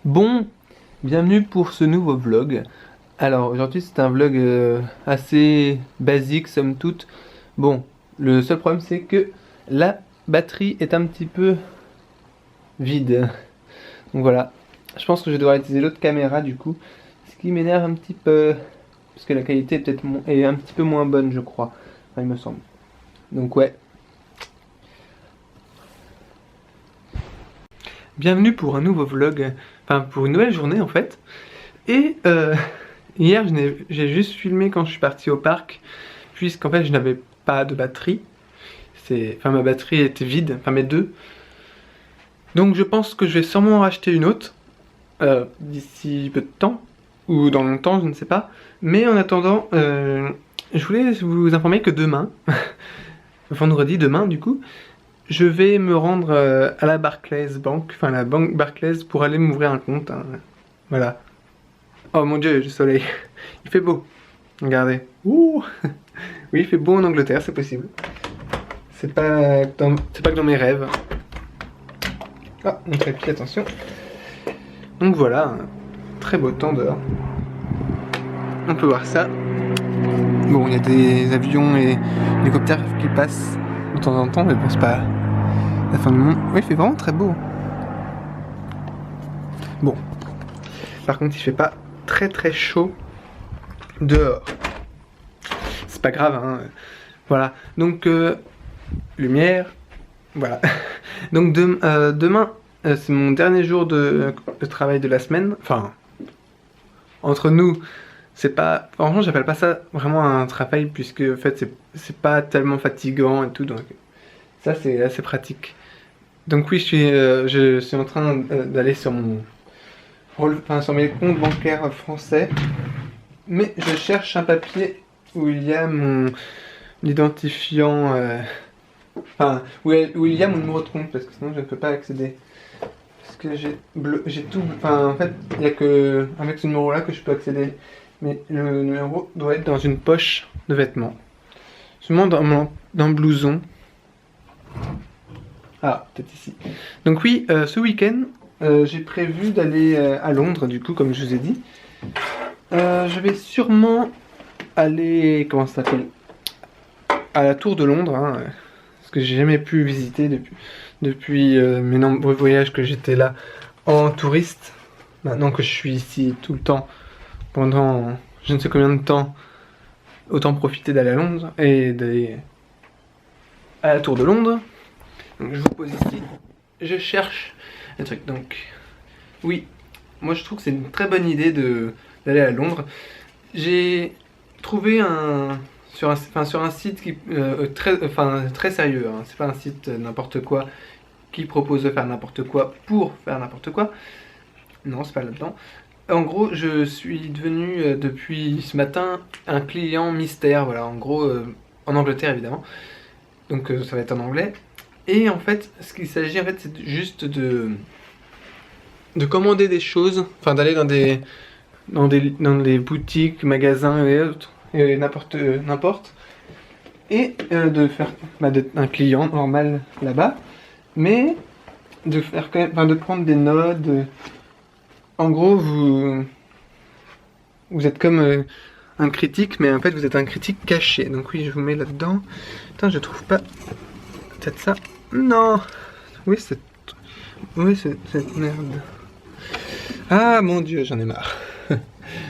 Bon, bienvenue pour ce nouveau vlog. Alors aujourd'hui c'est un vlog assez basique somme toute. Bon, le seul problème c'est que la batterie est un petit peu vide. Donc voilà, je pense que je vais devoir utiliser l'autre caméra du coup. Ce qui m'énerve un petit peu, parce que la qualité est peut-être est un petit peu moins bonne je crois. Enfin, il me semble. Donc ouais. Bienvenue pour un nouveau vlog, enfin pour une nouvelle journée en fait. Et hier j'ai juste filmé quand je suis parti au parc, puisqu'en fait je n'avais pas de batterie. Enfin ma batterie était vide, enfin mes deux. Donc je pense que je vais sûrement en racheter une autre, d'ici peu de temps, ou dans longtemps, je ne sais pas. Mais en attendant, je voulais vous informer que demain, vendredi demain du coup, je vais me rendre à la Barclays Bank, enfin la banque Barclays pour aller m'ouvrir un compte, hein. Voilà. Oh mon dieu, le soleil. Il fait beau. Regardez. Ouh. Oui, il fait beau en Angleterre, c'est possible. C'est pas que dans mes rêves. Ah, mon trépied, attention. Donc voilà, un très beau temps dehors. On peut voir ça. Bon, il y a des avions et hélicoptères qui passent de temps en temps, mais bon, c'est pas la fin du monde. Oui, il fait vraiment très beau. Bon. Par contre, il fait pas très chaud dehors. C'est pas grave, hein. Voilà. Donc, lumière. Voilà. Donc, demain, c'est mon dernier jour de travail de la semaine. Enfin, entre nous, c'est pas. Franchement, j'appelle pas ça vraiment un travail, puisque en fait, c'est pas tellement fatigant et tout. Donc, ça, c'est assez pratique. Donc, oui, je suis en train d'aller sur sur mes comptes bancaires français. Mais je cherche un papier où il y a mon identifiant, enfin, où il y a mon numéro de compte, parce que sinon je ne peux pas accéder. Parce que j'ai tout, enfin en fait, il n'y a que avec ce numéro là que je peux accéder. Mais le numéro doit être dans une poche de vêtements. Seulement dans le blouson. Ah, peut-être ici. Donc oui, ce week-end, j'ai prévu d'aller à Londres, du coup, comme je vous ai dit. Je vais sûrement aller, comment ça s'appelle, à la Tour de Londres, hein, parce que j'ai jamais pu visiter depuis mes nombreux voyages que j'étais là en touriste. Maintenant que je suis ici tout le temps, pendant je ne sais combien de temps, autant profiter d'aller à Londres et d'aller à la Tour de Londres. Donc je vous pose ici, je cherche un truc. Donc oui, moi je trouve que c'est une très bonne idée d'aller à Londres. J'ai trouvé sur un site qui très sérieux, hein. C'est pas un site n'importe quoi qui propose de faire n'importe quoi pour faire n'importe quoi. Non, c'est pas là-dedans. En gros, je suis devenu depuis ce matin un client mystère, voilà, en gros, en Angleterre évidemment. Donc ça va être en anglais. Et en fait, ce qu'il s'agit en fait, c'est juste de commander des choses, enfin d'aller dans des boutiques, magasins et autres, et n'importe, et de faire d'être un client normal là-bas, mais de faire quand même, enfin, de prendre des notes. En gros, vous êtes comme un critique, mais en fait vous êtes un critique caché. Donc oui, je vous mets là-dedans. Putain, je trouve pas. Peut-être ça. Non. Oui, cette merde. Ah mon dieu, j'en ai marre.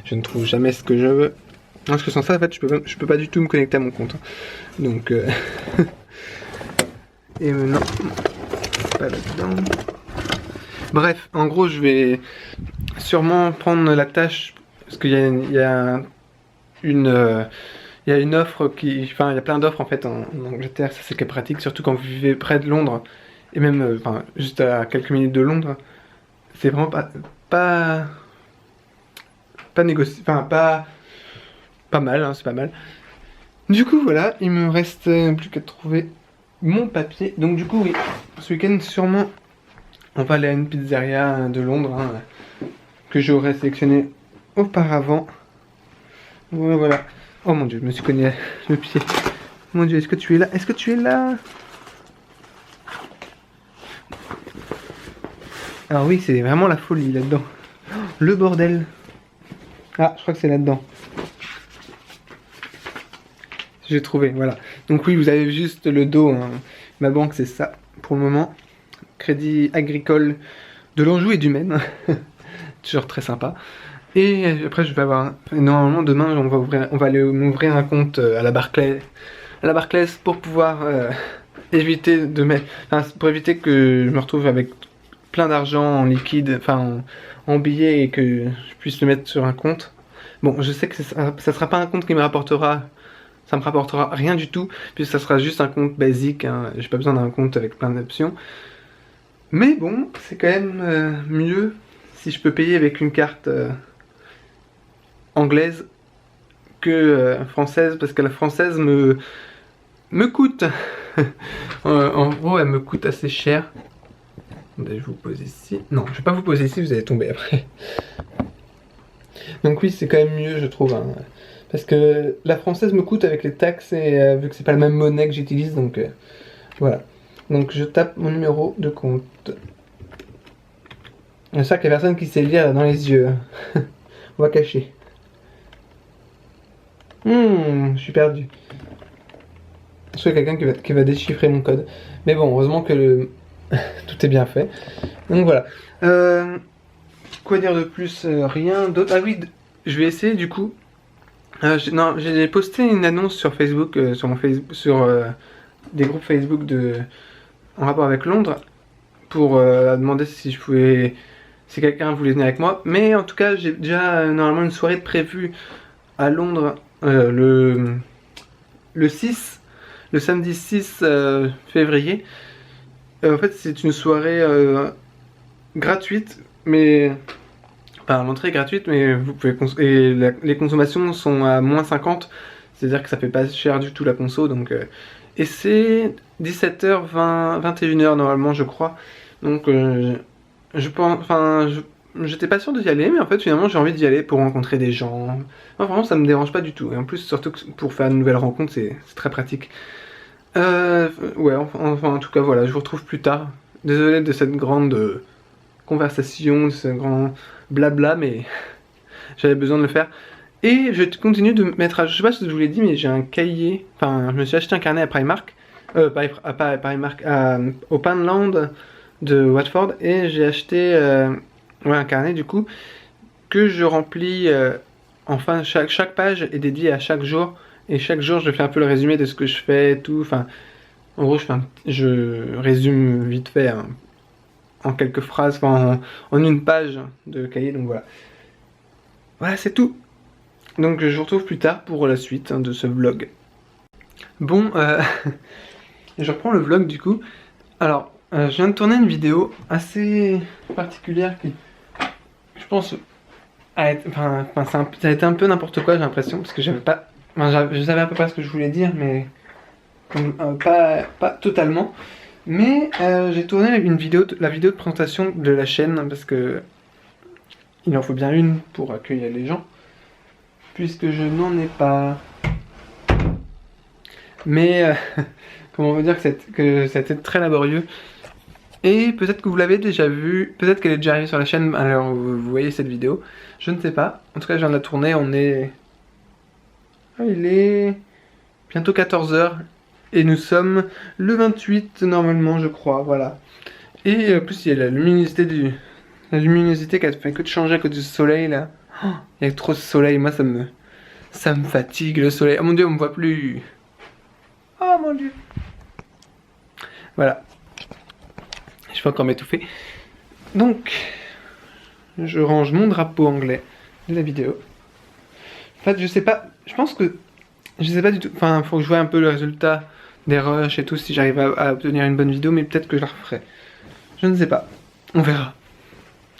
Je ne trouve jamais ce que je veux. Parce que sans ça, en fait, je peux pas du tout me connecter à mon compte. Donc, et non, pas là-dedans. Bref, en gros, je vais sûrement prendre la tâche parce qu'il y a une offre enfin, il y a plein d'offres en fait en Angleterre. Ça, c'est pratique, surtout quand vous vivez près de Londres et même, enfin, juste à quelques minutes de Londres. C'est vraiment pas négocié, enfin pas mal, hein, c'est pas mal. Du coup voilà, il me reste plus qu'à trouver mon papier. Donc du coup oui, ce week-end sûrement on va aller à une pizzeria de Londres, hein, que j'aurais sélectionné auparavant. Voilà. Oh mon dieu, je me suis cogné le pied. Mon dieu, est-ce que tu es là? Est-ce que tu es là? Alors oui, c'est vraiment la folie là-dedans. Le bordel. Ah, je crois que c'est là-dedans. J'ai trouvé, voilà. Donc oui, vous avez juste le dos. Hein. Ma banque, c'est ça pour le moment. Crédit agricole de l'Anjou et du Maine. Toujours très sympa. Et après, je vais avoir... Normalement, demain, on va aller m'ouvrir un compte à la Barclays. À la Barclays pour pouvoir éviter de mettre... Enfin, pour éviter que je me retrouve avec plein d'argent en liquide, enfin en billets et que je puisse le mettre sur un compte. Bon, je sais que ça sera pas un compte qui me rapportera... Ça me rapportera rien du tout, puisque ça sera juste un compte basique, hein. J'ai pas besoin d'un compte avec plein d'options. Mais bon, c'est quand même mieux si je peux payer avec une carte anglaise que française, parce que la française me coûte. En gros, elle me coûte assez cher. Je vous pose ici. Non, je vais pas vous poser ici, vous allez tomber après. Donc oui, c'est quand même mieux, je trouve. Hein. Parce que la française me coûte avec les taxes et vu que c'est pas la même monnaie que j'utilise, donc voilà. Donc je tape mon numéro de compte. J'espère qu'il y a personne qui sait lire dans les yeux. On va cacher. Je suis perdu. Je suis quelqu'un qui va déchiffrer mon code. Mais bon, heureusement que tout est bien fait. Donc voilà. Quoi dire de plus? Rien d'autre. Ah oui, je vais essayer du coup. J'ai posté une annonce sur Facebook, sur mon Facebook, sur des groupes Facebook en rapport avec Londres, pour demander si je pouvais, si quelqu'un voulait venir avec moi. Mais en tout cas, j'ai déjà normalement une soirée prévue à Londres le 6, le samedi 6 février. En fait, c'est une soirée gratuite, mais enfin, l'entrée est gratuite, mais vous pouvez les consommations sont à moins 50, c'est-à-dire que ça fait pas cher du tout la conso, donc et c'est 17h20, 21h normalement, je crois. Donc je pense, enfin, j'étais pas sûr d'y aller, mais en fait finalement j'ai envie d'y aller pour rencontrer des gens. Enfin, vraiment, ça me dérange pas du tout. Et en plus, surtout que pour faire une nouvelle rencontre, c'est très pratique. Ouais, enfin, en tout cas, voilà, je vous retrouve plus tard. Désolé de cette grande conversation, de ce grand blabla, mais j'avais besoin de le faire. Et je continue de mettre à... Je sais pas si je vous l'ai dit, mais j'ai un cahier. Enfin, je me suis acheté un carnet à Primark. Pas à Primark, au Poundland de Watford. Et j'ai acheté ouais, un carnet du coup que je remplis. Enfin, chaque page est dédiée à chaque jour. Et chaque jour, je fais un peu le résumé de ce que je fais, tout. Enfin, en gros, je résume vite fait hein, en quelques phrases, enfin, en une page de cahier. Donc voilà. Voilà, c'est tout. Donc je vous retrouve plus tard pour la suite hein, de ce vlog. Bon, je reprends le vlog du coup. Alors, je viens de tourner une vidéo assez particulière qui, je pense, ça a été un peu n'importe quoi, j'ai l'impression, parce que j'avais pas... je savais à peu près ce que je voulais dire, mais pas totalement. Mais j'ai tourné la vidéo de présentation de la chaîne, parce que il en faut bien une pour accueillir les gens, puisque je n'en ai pas. Mais comment vous dire que ça a été très laborieux. Et peut-être que vous l'avez déjà vu, peut-être qu'elle est déjà arrivée sur la chaîne alors vous voyez cette vidéo. Je ne sais pas. En tout cas, je viens de la tourner, on est... Ah, il est bientôt 14h. Et nous sommes le 28 normalement, je crois, voilà. Et en plus, il y a la luminosité la luminosité qui a fait que de changer à cause du soleil, là. Oh, il y a trop de soleil, moi ça me fatigue le soleil. Oh mon dieu, on me voit plus. Oh mon dieu. Voilà. Je vais encore m'étouffer. Donc, je range mon drapeau anglais de la vidéo. En fait, je sais pas, je pense que... Je sais pas du tout, enfin, faut que je voie un peu le résultat des rushs et tout, si j'arrive à obtenir une bonne vidéo, mais peut-être que je la referai. Je ne sais pas. On verra.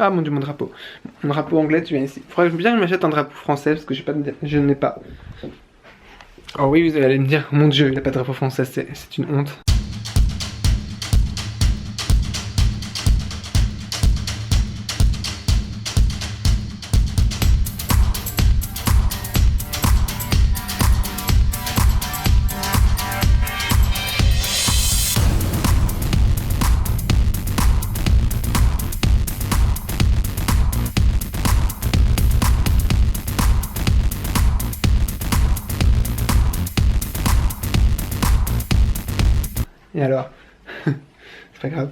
Ah mon dieu, mon drapeau. Mon drapeau anglais, tu viens ici. Faudrait bien que je m'achète un drapeau français, parce que je n'ai pas. Oh oui, vous allez me dire, mon dieu, il n'a pas de drapeau français, c'est une honte. Et alors? C'est pas grave.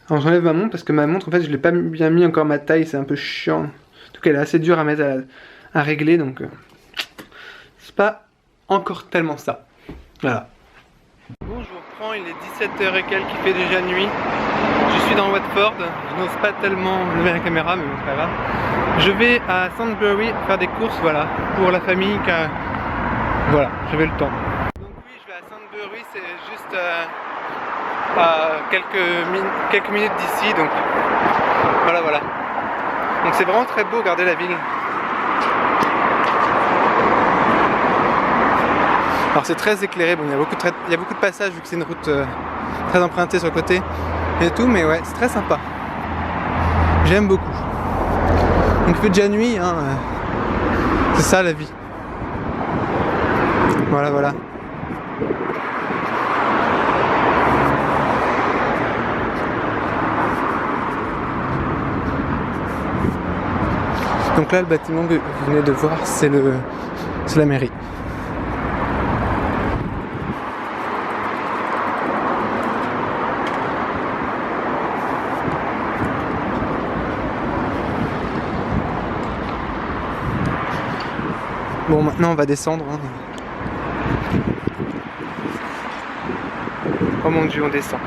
Alors j'enlève ma montre parce que ma montre en fait je l'ai pas bien mis encore ma taille, c'est un peu chiant. En tout cas elle est assez dure à mettre à régler donc c'est pas encore tellement ça. Voilà. Bon, je vous reprends, il est 17h et quelques, il fait déjà nuit. Je suis dans Watford, je n'ose pas tellement lever la caméra mais bon c'est pas grave. Je vais à Sandbury faire des courses, voilà, pour la famille car voilà, j'avais le temps. Donc oui, je vais à Sandbury, c'est juste à quelques minutes d'ici, donc voilà. Donc c'est vraiment très beau, regardez la ville. Alors c'est très éclairé, bon il y a beaucoup de passages vu que c'est une route très empruntée sur le côté et tout, mais ouais, c'est très sympa. J'aime beaucoup. Donc il fait déjà nuit, hein, c'est ça la vie. Voilà. Donc là, le bâtiment que vous venez de voir, c'est la mairie. Bon, maintenant on va descendre. Hein. Oh mon dieu, on descend.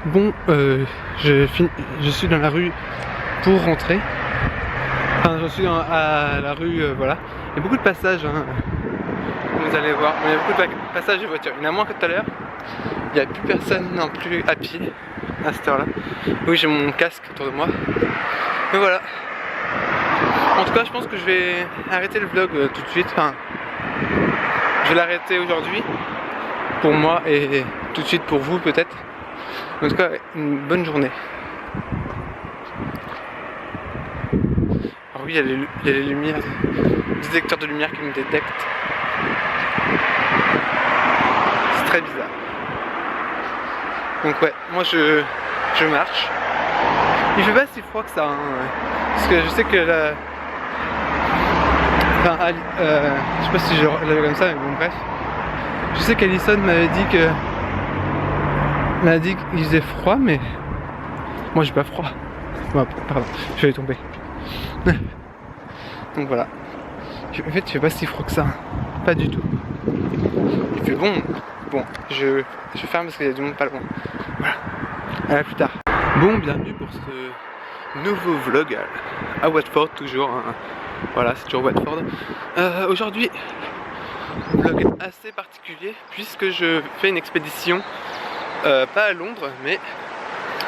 Bon, je suis dans la rue pour rentrer. Enfin, je suis à la rue, voilà. Il y a beaucoup de passages, hein. Vous allez voir. Il y a beaucoup de passages de voitures. Il y en a moins que tout à l'heure. Il n'y a plus personne non plus à pied à cette heure-là. Oui, j'ai mon casque autour de moi. Mais voilà. En tout cas, je pense que je vais arrêter le vlog tout de suite. Enfin, je vais l'arrêter aujourd'hui pour moi et tout de suite pour vous peut-être. En tout cas, une bonne journée. Alors oui, il y a les lumières, les détecteurs de lumière qui me détectent. C'est très bizarre. Donc ouais, moi je marche. Il fait pas si froid que ça, hein, parce que je sais que la... Enfin, je sais pas si je l'avais comme ça, mais bon bref. Je sais qu'Alison m'avait dit qu'il faisait froid, mais moi j'ai pas froid. Oh, pardon, je vais tomber. Donc voilà. En fait, il fait pas si froid que ça. Pas du tout. Il fait bon. Bon, je ferme parce qu'il y a du monde pas loin. Voilà. À plus tard. Bon, bienvenue pour ce nouveau vlog à Watford, toujours. Hein. Voilà, c'est toujours Watford. Aujourd'hui, vlog assez particulier puisque je fais une expédition. Pas à Londres, mais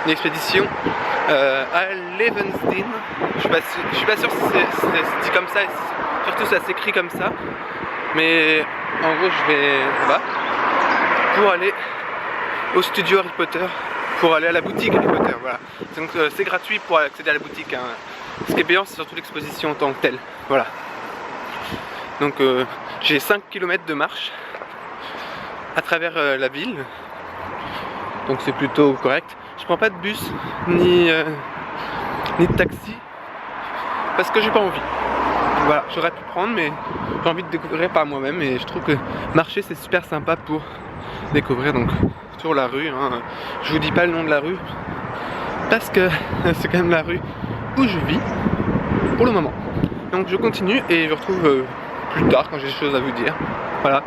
une expédition à Levensden. Je suis pas sûr si c'est dit comme ça, et surtout ça s'écrit comme ça. Mais en gros, je vais là-bas pour aller au studio Harry Potter, pour aller à la boutique Harry Potter. Voilà. Donc c'est gratuit pour accéder à la boutique. Hein. Ce qui est payant, c'est surtout l'exposition en tant que telle. Voilà. Donc j'ai 5 km de marche à travers la ville. Donc c'est plutôt correct. Je prends pas de bus ni de taxi parce que j'ai pas envie. Voilà, j'aurais pu prendre mais j'ai envie de découvrir par moi-même et je trouve que marcher c'est super sympa pour découvrir. Donc sur la rue, hein. Je vous dis pas le nom de la rue parce que c'est quand même la rue où je vis pour le moment. Donc je continue et je vous retrouve plus tard quand j'ai des choses à vous dire. Voilà.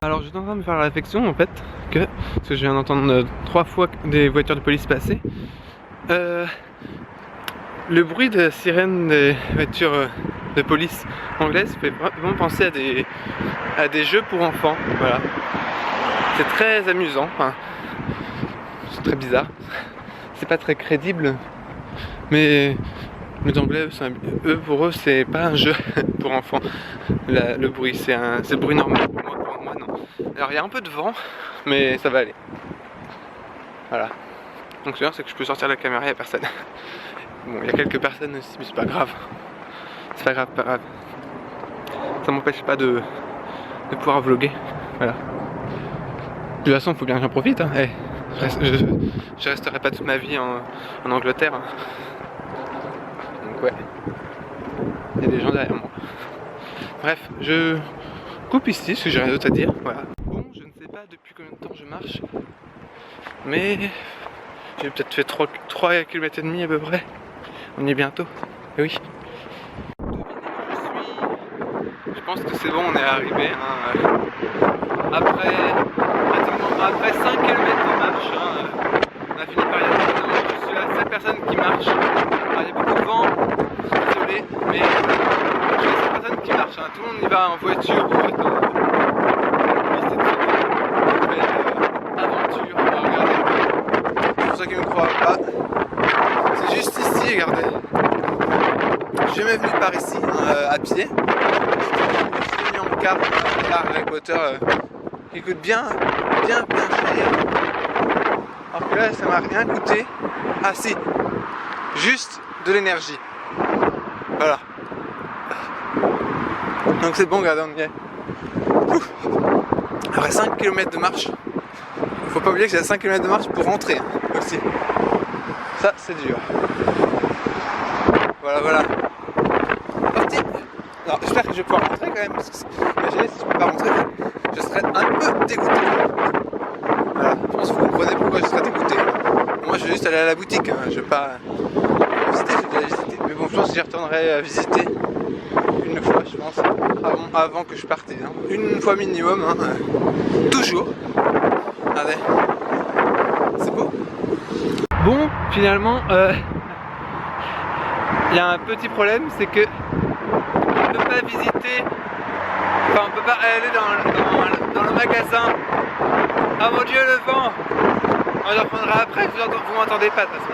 Alors je suis en train de me faire la réflexion en fait parce que je viens d'entendre 3 fois des voitures de police passer. Le bruit de sirène des voitures de police anglaises fait vraiment penser à des jeux pour enfants. Voilà. C'est très amusant, enfin, c'est très bizarre. C'est pas très crédible, mais les Anglais, pour eux, c'est pas un jeu pour enfants. Le bruit, c'est le bruit normal. Pour moi non. Alors il y a un peu de vent, mais ça va aller. Voilà. Donc c'est bien, c'est que je peux sortir la caméra, il n'y a personne. Bon, il y a quelques personnes aussi, mais c'est pas grave. C'est pas grave, pas grave. Ça m'empêche pas de pouvoir vlogger. Voilà. De toute façon, il faut bien que j'en profite. Hein. Hey, je resterai pas toute ma vie en Angleterre. Hein. Donc ouais. Il y a des gens derrière moi. Bref, je coupe ici parce que j'ai rien d'autre à dire. Voilà. Bon, je ne sais pas depuis combien de temps je marche. Mais j'ai peut-être fait 3 km et demi à peu près. On y est bientôt. Et oui. Devinez où je suis. Je pense que c'est bon, on est arrivé. Hein. Après 5 km de marche, hein, on a fini par y arriver. Je suis la seule personne qui marche. Alors, il y a beaucoup de vent, je suis désolé, mais je suis la seule personne qui marche. Hein. Tout le monde y va en voiture ou en aventure. Regardez. Pour ceux qui ne me croient pas, c'est juste ici, regardez. Je suis jamais venu par ici, à pied. Je suis venu en car, avec moteur qui coûte bien cher. Alors que là, ça m'a rien coûté. Ah si, juste de l'énergie. Voilà. Donc c'est bon, regardez, on y est. Ouf. Après 5 km de marche, faut pas oublier que j'ai 5 km de marche pour rentrer hein, aussi. Ça, c'est dur. Voilà. Parti. Alors, j'espère que je vais pouvoir rentrer quand même. Parce que, imaginez si je peux pas rentrer, je serais un peu dégoûté. Voilà, je pense que vous comprenez pourquoi je serais dégoûté. Moi, je vais juste aller à la boutique. Hein. Je vais pas visiter, j'ai déjà visité. Mais bon, je pense que j'y retournerai visiter une fois, je pense, avant que je parte. Hein. Une fois minimum, hein. Toujours. Regardez. C'est beau. Bon, finalement, il y a un petit problème, c'est que on ne peut pas visiter, enfin on peut pas aller dans le magasin. Ah mon dieu, le vent! On en reprendra après, vous m'entendez pas de toute façon.